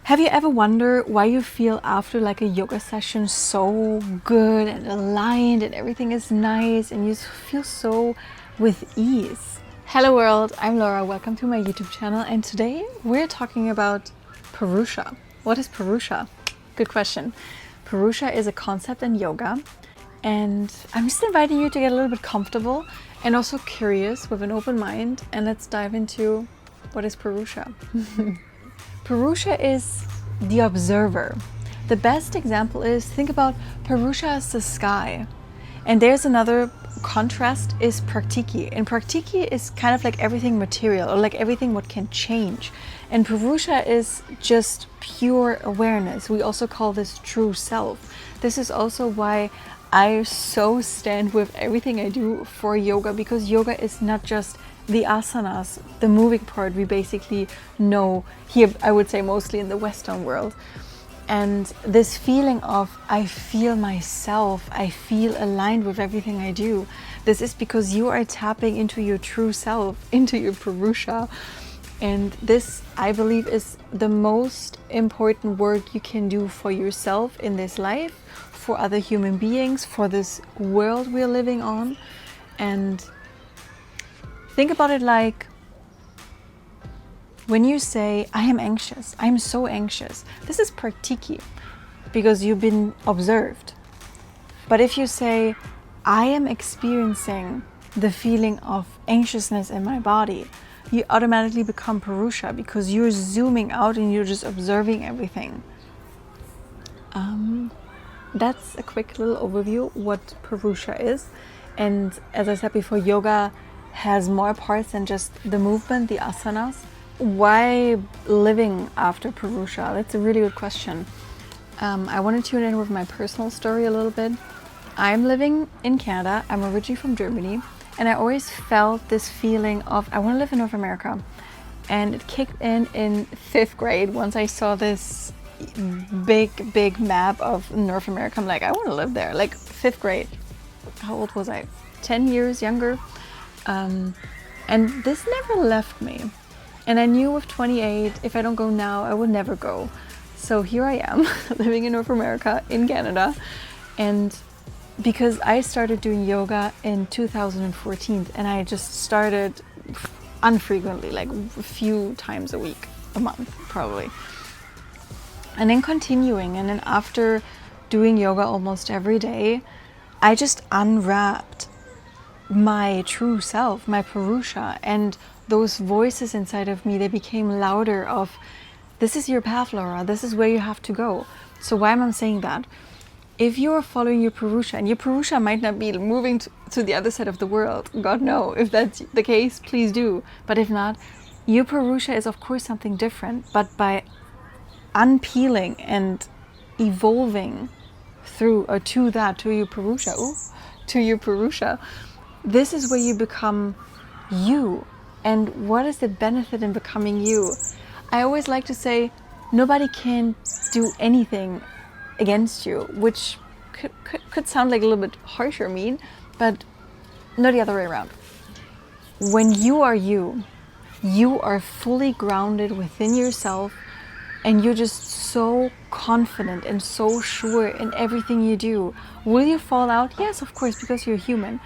Have you ever wondered why you feel after like a yoga session so good and aligned and everything is nice and you feel so with ease? Hello world, I'm Laura, welcome to my YouTube channel, and today we're talking about Purusha. What is Purusha? Good question. Purusha is a concept in yoga, and I'm just inviting you to get a little bit comfortable and also curious with an open mind, and let's dive into what is Purusha. Purusha is the observer. The best example is, think about Purusha as the sky. And there's another contrast is Praktiki. And Praktiki is kind of like everything material, or like everything what can change. And Purusha is just pure awareness. We also call this true self. This is also why I so stand with everything I do for yoga, because yoga is not just the asanas, the moving part we basically know here, I would say mostly in the Western world. And this feeling of I feel myself, I feel aligned with everything I do. This is because you are tapping into your true self, into your Purusha. And this, I believe, is the most important work you can do for yourself in this life, for other human beings, for this world we're living on. And think about it like when you say, I am anxious, I'm so anxious. This is praktiki, because you've been observed. But if you say, I am experiencing the feeling of anxiousness in my body, you automatically become Purusha, because you're zooming out and you're just observing everything. That's a quick little overview what Purusha is. And as I said before, yoga has more parts than just the movement, the asanas. Why living after Purusha? That's a really good question. I want to tune in with my personal story a little bit. I'm living in Canada. I'm originally from Germany, and I always felt this feeling of I want to live in North America. And it kicked in 5th grade once I saw this big map of North America. I'm like, I want to live there. Like 5th grade. How old was I? 10 years younger. And this never left me. And I knew with 28, if I don't go now, I will never go. So here I am, living in North America, in Canada. And because I started doing yoga in 2014, and I just started unfrequently, like a few times a week, a month probably. And then continuing, and then after doing yoga almost every day, I just unwrapped my true self, my Purusha, and those voices inside of me, they became louder of, this is your path, Laura, this is where you have to go. So why am I saying that? If you're following your Purusha, and your Purusha might not be moving to the other side of the world, God no, if that's the case, please do. But if not, your Purusha is of course something different, but by unpeeling and evolving through or to your Purusha, this is where you become you. And what is the benefit in becoming you? I always like to say, nobody can do anything against you, which could sound like a little bit harsh or mean, but not the other way around. When you are fully grounded within yourself, and you're just so confident and so sure in everything you do. Will you fall out? Yes, of course, because you're human.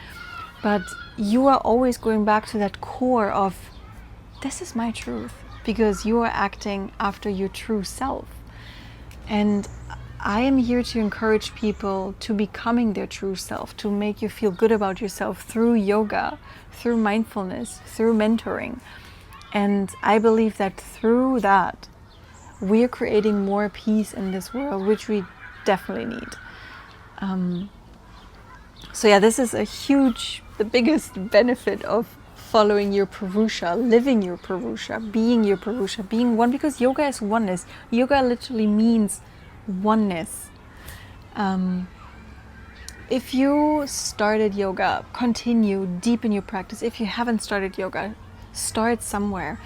But you are always going back to that core of, this is my truth, because you are acting after your true self. And I am here to encourage people to becoming their true self, to make you feel good about yourself through yoga, through mindfulness, through mentoring. And I believe that through that, we're creating more peace in this world, which we definitely need. So yeah, this is the biggest benefit of following your Purusha, living your Purusha, being one, because yoga is oneness. Yoga literally means oneness. If you started yoga, continue, deepen your practice. If you haven't started yoga, start somewhere.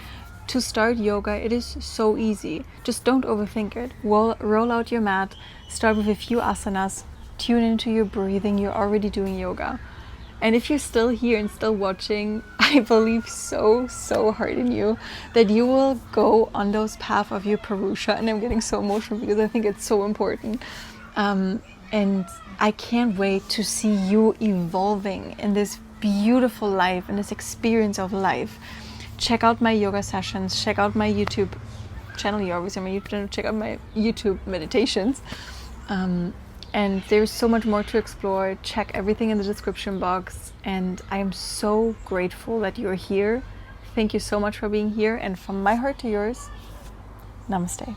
To start yoga, it is so easy. Just don't overthink it. Roll out your mat, start with a few asanas, tune into your breathing. You're already doing yoga. And if you're still here and still watching, I believe so hard in you that you will go on those paths of your Purusha. And I'm getting so emotional because I think it's so important. And I can't wait to see you evolving in this beautiful life, in this experience of life. Check out my yoga sessions, check out my YouTube channel. You're always on my YouTube channel. Check out my YouTube meditations. And there's so much more to explore. Check everything in the description box. And I am so grateful that you're here. Thank you so much for being here. And from my heart to yours, namaste.